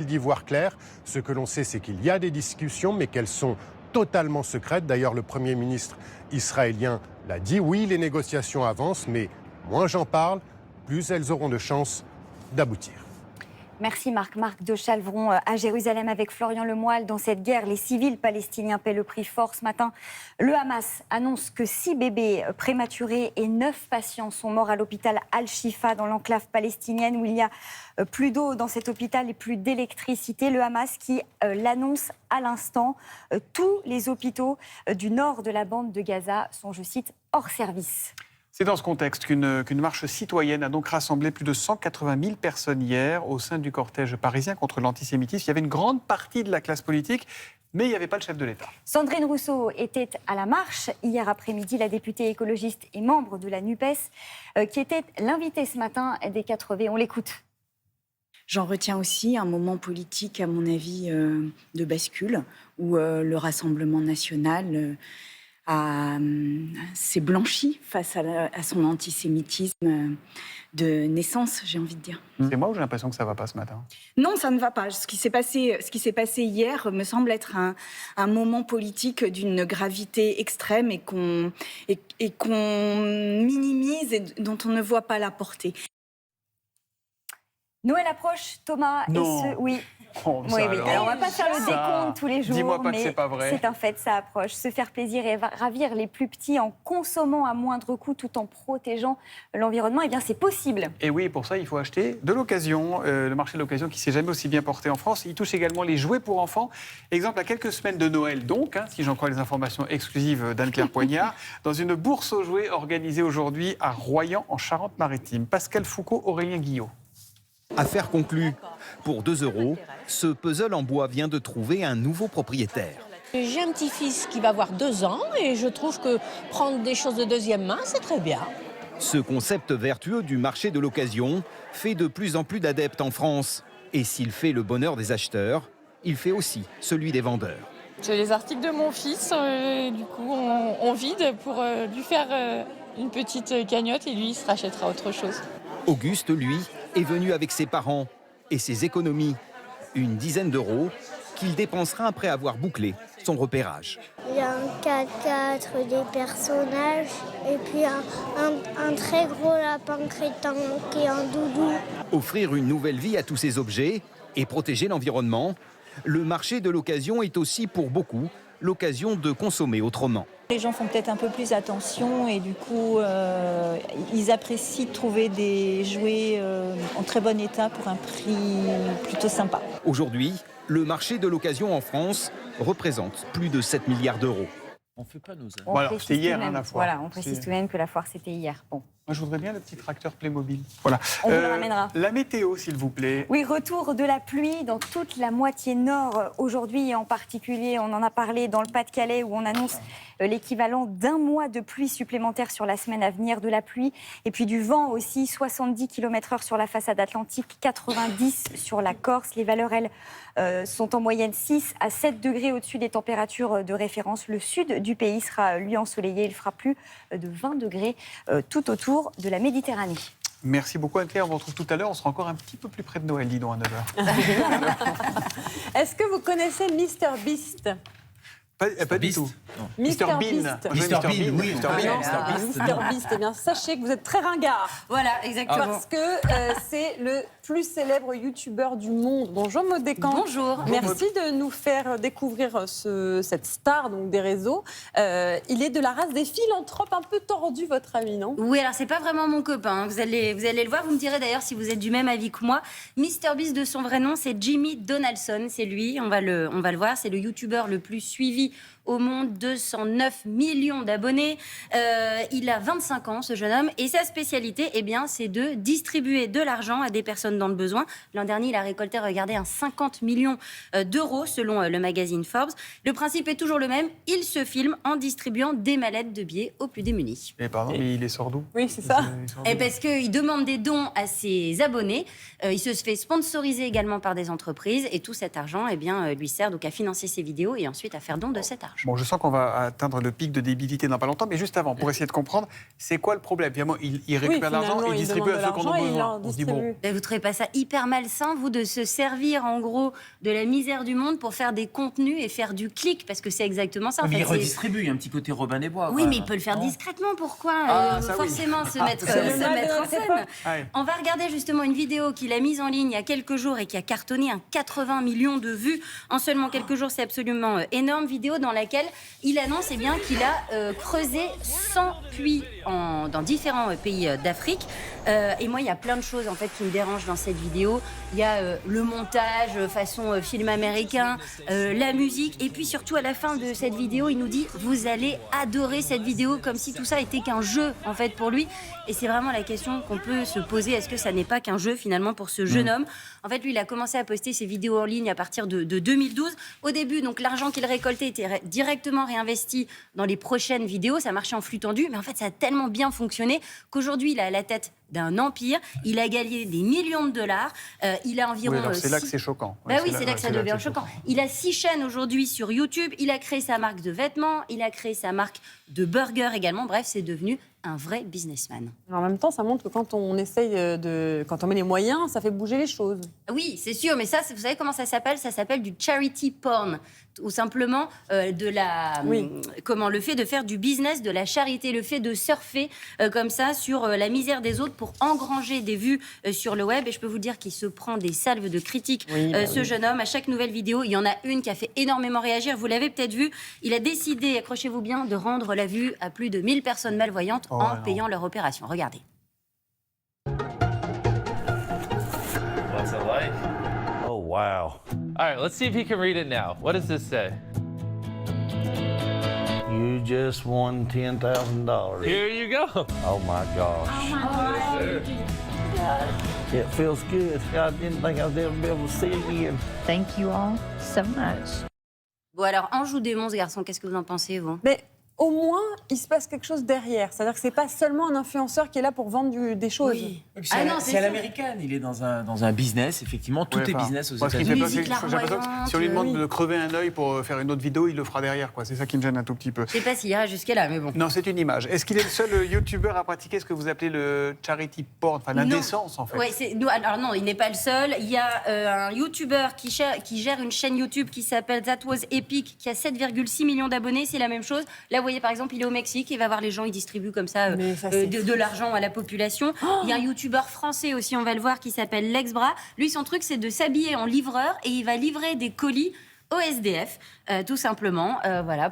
d'y voir clair. Ce que l'on sait, c'est qu'il y a des discussions, mais qu'elles sont totalement secrètes. D'ailleurs, le Premier ministre israélien l'a dit. Oui, les négociations avancent, mais moins j'en parle, plus elles auront de chances d'aboutir. Merci Marc. Marc de Chalvron à Jérusalem avec Florian Lemoyle. Dans cette guerre, les civils palestiniens paient le prix fort. Ce matin, le Hamas annonce que 6 bébés prématurés et 9 patients sont morts à l'hôpital Al-Shifa dans l'enclave palestinienne où il y a plus d'eau dans cet hôpital et plus d'électricité. Le Hamas qui l'annonce à l'instant. Tous les hôpitaux du nord de la bande de Gaza sont, je cite, hors service. C'est dans ce contexte qu'une marche citoyenne a donc rassemblé plus de 180 000 personnes hier au sein du cortège parisien contre l'antisémitisme. Il y avait une grande partie de la classe politique, mais il n'y avait pas le chef de l'État. Sandrine Rousseau était à la marche hier après-midi, la députée écologiste et membre de la NUPES, qui était l'invitée ce matin des 4V. On l'écoute. J'en retiens aussi un moment politique, à mon avis, de bascule, où le Rassemblement national s'est blanchi face à son antisémitisme de naissance, j'ai envie de dire. C'est moi ou j'ai l'impression que ça ne va pas ce matin? Non, ça ne va pas. Ce qui s'est passé hier me semble être un moment politique d'une gravité extrême et qu'on minimise et dont on ne voit pas la portée. Noël approche, Thomas. Non. Oui. Oh, oui. Alors, on ne va pas faire le décompte tous les jours. Dis-moi pas que c'est pas vrai. C'est un fait, ça approche. Se faire plaisir et ravir les plus petits en consommant à moindre coût tout en protégeant l'environnement, eh bien c'est possible. Et oui, pour ça, il faut acheter de l'occasion. Le marché de l'occasion qui ne s'est jamais aussi bien porté en France. Il touche également les jouets pour enfants. Exemple, à quelques semaines de Noël, donc, si j'en crois les informations exclusives d'Anne-Claire Poignard, dans une bourse aux jouets organisée aujourd'hui à Royan, en Charente-Maritime. Pascal Foucault, Aurélien Guillot. Affaire conclue. Pour 2 €, ce puzzle en bois vient de trouver un nouveau propriétaire. J'ai un petit-fils qui va avoir 2 ans et je trouve que prendre des choses de deuxième main, c'est très bien. Ce concept vertueux du marché de l'occasion fait de plus en plus d'adeptes en France. Et s'il fait le bonheur des acheteurs, il fait aussi celui des vendeurs. J'ai les articles de mon fils, du coup on vide pour lui faire une petite cagnotte et lui il se rachètera autre chose. Auguste, lui, est venu avec ses parents et ses économies. Une dizaine d'euros qu'il dépensera après avoir bouclé son repérage. Il y a un 4x4, des personnages et puis un très gros lapin crétin qui est un doudou. Offrir une nouvelle vie à tous ces objets et protéger l'environnement, le marché de l'occasion est aussi pour beaucoup l'occasion de consommer autrement. Les gens font peut-être un peu plus attention et du coup, ils apprécient de trouver des jouets en très bon état pour un prix plutôt sympa. Aujourd'hui, le marché de l'occasion en France représente plus de 7 milliards d'euros. On fait pas nos Voilà, c'était hier la foire. Voilà, on précise tout de même que la foire c'était hier. Bon. Moi, je voudrais bien le petit tracteur Playmobil. Voilà. On vous le ramènera. La météo, s'il vous plaît. Oui, retour de la pluie dans toute la moitié nord aujourd'hui, et en particulier, on en a parlé dans le Pas-de-Calais où on annonce l'équivalent d'1 mois de pluie supplémentaire sur la semaine à venir, de la pluie. Et puis du vent aussi, 70 km/h sur la façade atlantique, 90 sur la Corse. Les valeurs, elles, sont en moyenne 6 à 7 degrés au-dessus des températures de référence. Le sud du pays sera, lui, ensoleillé. Il fera plus de 20 degrés tout autour de la Méditerranée. Merci beaucoup Anne-Claire, on vous retrouve tout à l'heure, on sera encore un petit peu plus près de Noël, dis donc, à 9h. Est-ce que vous connaissez Mr Beast? Pas du tout. Mr Beast. Mr Bean, oui. Mr Beast, eh bien, sachez que vous êtes très ringard. Voilà, exactement. Parce que c'est le plus célèbre youtubeur du monde. Bonjour Maud Descamps. Bonjour. Merci de nous faire découvrir cette star donc, des réseaux. Il est de la race des philanthropes un peu tordus, votre ami, non? Oui, alors c'est pas vraiment mon copain. Vous allez le voir. Vous me direz d'ailleurs si vous êtes du même avis que moi. Mr Beast, de son vrai nom, c'est Jimmy Donaldson. C'est lui, on va le voir. C'est le youtubeur le plus suivi au monde, 209 millions d'abonnés. Il a 25 ans, ce jeune homme, et sa spécialité, eh bien, c'est de distribuer de l'argent à des personnes dans le besoin. L'an dernier, il a récolté, regardez, 50 millions d'euros, selon le magazine Forbes. Le principe est toujours le même, il se filme en distribuant des mallettes de billets aux plus démunis. Et pardon, mais il est sort d'où? Oui, c'est ça. Et parce qu'il demande des dons à ses abonnés, il se fait sponsoriser également par des entreprises, et tout cet argent, eh bien, lui sert donc à financer ses vidéos et ensuite à faire don de cet argent. Bon, je sens qu'on qu'on va atteindre le pic de débilité dans pas longtemps. Mais juste avant, pour essayer de comprendre, c'est quoi le problème? Finalement, il récupère l'argent et il distribue à ceux qui en ont besoin. On se dit, bon. Vous trouvez pas ça hyper malsain, vous, de se servir en gros de la misère du monde pour faire des contenus et faire du clic? Parce que c'est exactement ça. En mais fait, il redistribue, il y a un petit côté Robin des Bois. Oui, mais il peut le faire discrètement. Pourquoi forcément se mettre en scène? On va regarder justement une vidéo qu'il a mise en ligne il y a quelques jours et qui a cartonné 80 millions de vues en seulement quelques jours. C'est absolument énorme. Vidéo dans laquelle il annonce qu'il a creusé 100 puits dans différents pays d'Afrique. Et moi, il y a plein de choses en fait qui me dérangent dans cette vidéo. Il y a le montage façon film américain, la musique, et puis surtout à la fin de cette vidéo, il nous dit vous allez adorer cette vidéo, comme si tout ça était qu'un jeu en fait pour lui. Et c'est vraiment la question qu'on peut se poser, est-ce que ça n'est pas qu'un jeu finalement pour ce jeune homme? En fait, lui, il a commencé à poster ses vidéos en ligne à partir de 2012. Au début, donc l'argent qu'il récoltait était directement réinvesti dans les prochaines vidéos. Ça marchait en flux tendu, mais en fait, ça a tellement bien fonctionné qu'aujourd'hui, il a à la tête d'un empire. Il a gagné des millions de dollars. Il a environ... Oui, alors c'est là que c'est choquant. C'est là que ça devient choquant. Il a 6 chaînes aujourd'hui sur YouTube. Il a créé sa marque de vêtements. Il a créé sa marque de burgers également. Bref, c'est devenu un vrai businessman. En même temps, ça montre que quand on essaye quand on met les moyens, ça fait bouger les choses. Oui, c'est sûr, mais ça, vous savez comment ça s'appelle? Ça s'appelle du charity porn, ou simplement le fait de faire du business, de la charité, le fait de surfer comme ça sur la misère des autres pour engranger des vues sur le web. Et je peux vous dire qu'il se prend des salves de critiques, ce jeune homme. À chaque nouvelle vidéo, il y en a une qui a fait énormément réagir. Vous l'avez peut-être vu, il a décidé, accrochez-vous bien, de rendre la vue à plus de 1000 personnes malvoyantes payant leur opération. Regardez. What's it like? Oh, wow. All right, let's see if he can read it now. What does this say? You just won $10,000. Here you go. Oh, my gosh. Oh, my God. It feels good. I didn't think I was ever be able to see it again. Thank you all so much. Bon, alors, Anjou Démon, ce garçon, qu'est-ce que vous en pensez, vous? Mais au moins, il se passe quelque chose derrière. C'est-à-dire que c'est pas seulement un influenceur qui est là pour vendre des choses. Oui. C'est à l'américaine. Il est dans un business, effectivement. Tout est business aux États-Unis. Si on lui demande de crever un œil pour faire une autre vidéo, il le fera derrière. C'est ça qui me gêne un tout petit peu. Je sais pas s'il ira jusque-là, mais bon. Non, c'est une image. Est-ce qu'il est le seul youtubeur à pratiquer ce que vous appelez le charity porn, enfin l'indécence en fait? Alors non, il n'est pas le seul. Il y a un youtubeur qui gère une chaîne YouTube qui s'appelle That Was Epic, qui a 7,6 millions d'abonnés. C'est la même chose. Là, vous voyez, par exemple, il est au Mexique, il va voir les gens, il distribue comme ça, de l'argent à la population. Il y a un youtubeur français aussi, on va le voir, qui s'appelle Lex Bras. Lui, son truc, c'est de s'habiller en livreur et il va livrer des colis au SDF, tout simplement,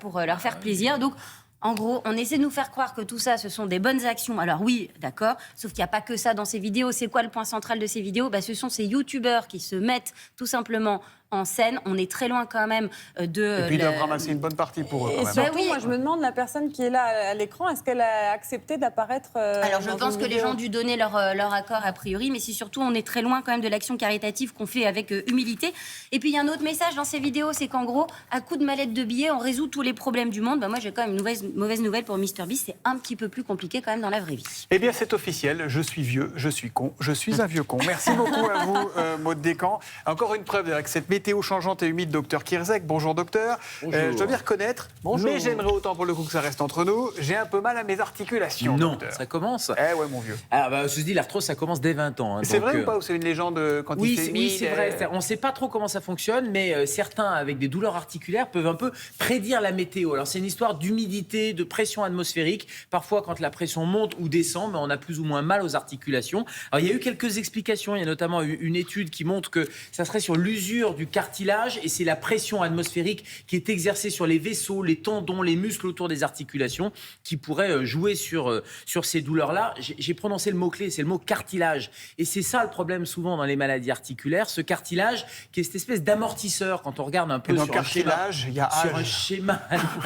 pour leur faire plaisir. Donc, en gros, on essaie de nous faire croire que tout ça, ce sont des bonnes actions. Alors oui, d'accord, sauf qu'il n'y a pas que ça dans ces vidéos. C'est quoi le point central de ces vidéos? Ce sont ces youtubeurs qui se mettent tout simplement en scène. On est très loin quand même de... Et puis ils doivent ramasser une bonne partie pour eux. Et surtout, moi je me demande, la personne qui est là à l'écran, est-ce qu'elle a accepté d'apparaître Alors je pense que les gens ont dû donner leur accord a priori, mais c'est surtout, on est très loin quand même de l'action caritative qu'on fait avec humilité. Et puis il y a un autre message dans ces vidéos, c'est qu'en gros, à coup de mallette de billets, on résout tous les problèmes du monde. Moi j'ai quand même une mauvaise nouvelle pour MrBeast, c'est un petit peu plus compliqué quand même dans la vraie vie. Eh bien c'est officiel, je suis vieux, je suis con, je suis un vieux con. Merci beaucoup à vous, Maud Descamps. Encore une preuve avec cette météo changeante et humide, docteur Kierzek. Bonjour docteur. Je dois bien reconnaître, mais j'aimerais autant pour le coup que ça reste entre nous, j'ai un peu mal à mes articulations. Non, docteur. ça commence. Ouais mon vieux. Alors je vous dis, l'arthrose ça commence dès 20 ans. C'est vrai ou pas? Ou c'est une légende quand il fait humide? Oui, c'est vrai. On ne sait pas trop comment ça fonctionne, mais certains avec des douleurs articulaires peuvent un peu prédire la météo. Alors c'est une histoire d'humidité, de pression atmosphérique. Parfois quand la pression monte ou descend, on a plus ou moins mal aux articulations. Alors il y a eu quelques explications. Il y a notamment une étude qui montre que ça serait sur l'usure du cartilage et c'est la pression atmosphérique qui est exercée sur les vaisseaux, les tendons, les muscles autour des articulations qui pourrait jouer sur ces douleurs-là. J'ai prononcé le mot-clé, c'est le mot cartilage. Et c'est ça le problème souvent dans les maladies articulaires, ce cartilage qui est cette espèce d'amortisseur quand on regarde un peu sur un schéma. Il y a sur un schéma.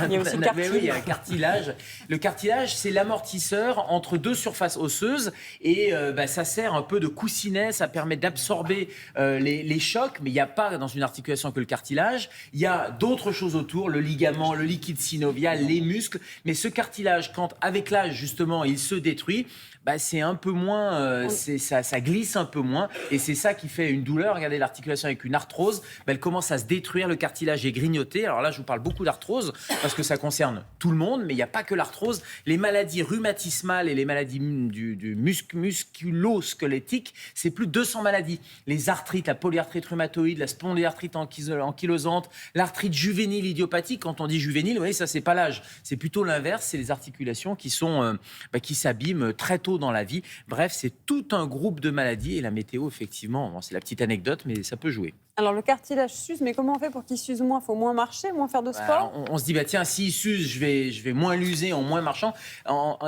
Il y a aussi le cartilage. Oui, il y a un cartilage. Le cartilage, c'est l'amortisseur entre deux surfaces osseuses et ça sert un peu de coussinet, ça permet d'absorber les chocs, mais il n'y a pas dans une articulation que le cartilage. Il y a d'autres choses autour, le ligament, le liquide synovial, les muscles. Mais ce cartilage, quand avec l'âge justement il se détruit, c'est un peu moins, ça glisse un peu moins, et c'est ça qui fait une douleur. Regardez l'articulation avec une arthrose, elle commence à se détruire, le cartilage est grignoté. Alors là, je vous parle beaucoup d'arthrose parce que ça concerne tout le monde, mais il n'y a pas que l'arthrose. Les maladies rhumatismales et les maladies du musculo-squelettique, c'est plus de 200 maladies. Les arthrites, la polyarthrite rhumatoïde, la spondylarthrite ankylosante, l'arthrite juvénile idiopathique. Quand on dit juvénile, vous voyez, ça c'est pas l'âge, c'est plutôt l'inverse, c'est les articulations qui s'abîment très tôt dans la vie. Bref, c'est tout un groupe de maladies, et la météo, effectivement, c'est la petite anecdote, mais ça peut jouer. Alors le cartilage s'use, mais comment on fait pour qu'il s'use moins ? Il faut moins marcher, moins faire de sport ? On se dit, tiens, s'il s'use, je vais moins l'user en moins marchant.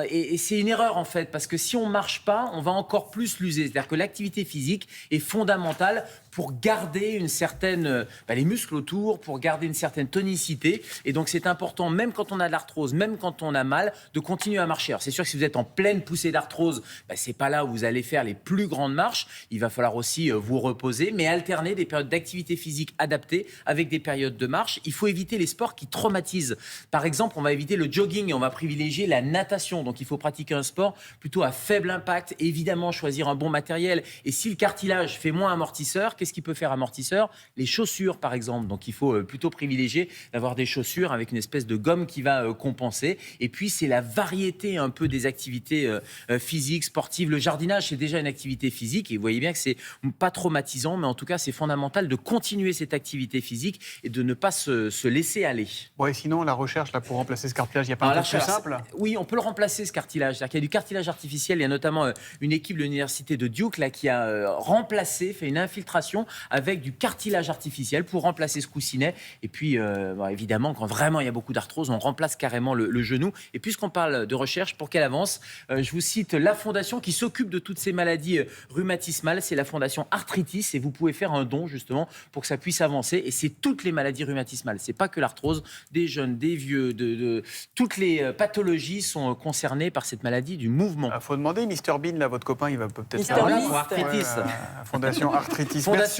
Et c'est une erreur en fait, parce que si on ne marche pas, on va encore plus l'user. C'est-à-dire que l'activité physique est fondamentale pour garder une certaine, les muscles autour, pour garder une certaine tonicité. Et donc c'est important, même quand on a de l'arthrose, même quand on a mal, de continuer à marcher. Alors c'est sûr que si vous êtes en pleine poussée d'arthrose, c'est pas là où vous allez faire les plus grandes marches. Il va falloir aussi vous reposer, mais alterner des périodes d'activité physique adaptées avec des périodes de marche. Il faut éviter les sports qui traumatisent. Par exemple, on va éviter le jogging et on va privilégier la natation. Donc il faut pratiquer un sport plutôt à faible impact, évidemment choisir un bon matériel. Et si le cartilage fait moins amortisseur, qu'est-ce qui peut faire amortisseur ? Les chaussures, par exemple. Donc, il faut plutôt privilégier d'avoir des chaussures avec une espèce de gomme qui va compenser. Et puis, c'est la variété un peu des activités physiques, sportives. Le jardinage, c'est déjà une activité physique. Et vous voyez bien que c'est pas traumatisant, mais en tout cas, c'est fondamental de continuer cette activité physique et de ne pas se laisser aller. Bon, et sinon, la recherche là, pour remplacer ce cartilage, il n'y a pas un truc plus simple ? Oui, on peut le remplacer, ce cartilage. C'est-à-dire qu'il y a du cartilage artificiel. Il y a notamment une équipe de l'université de Duke là, qui a remplacé, fait une infiltration avec du cartilage artificiel pour remplacer ce coussinet. Et puis, évidemment, quand vraiment il y a beaucoup d'arthrose, on remplace carrément le genou. Et puisqu'on parle de recherche, pour qu'elle avance, je vous cite la fondation qui s'occupe de toutes ces maladies rhumatismales. C'est la fondation Arthritis, et vous pouvez faire un don justement pour que ça puisse avancer. Et c'est toutes les maladies rhumatismales. C'est pas que l'arthrose, des jeunes, des vieux, toutes les pathologies sont concernées par cette maladie du mouvement. Il faut demander, Mr Bean, là, votre copain, il va peut-être Mr. faire Beast. Pour Arthritis. Fondation Arthritis. Fondation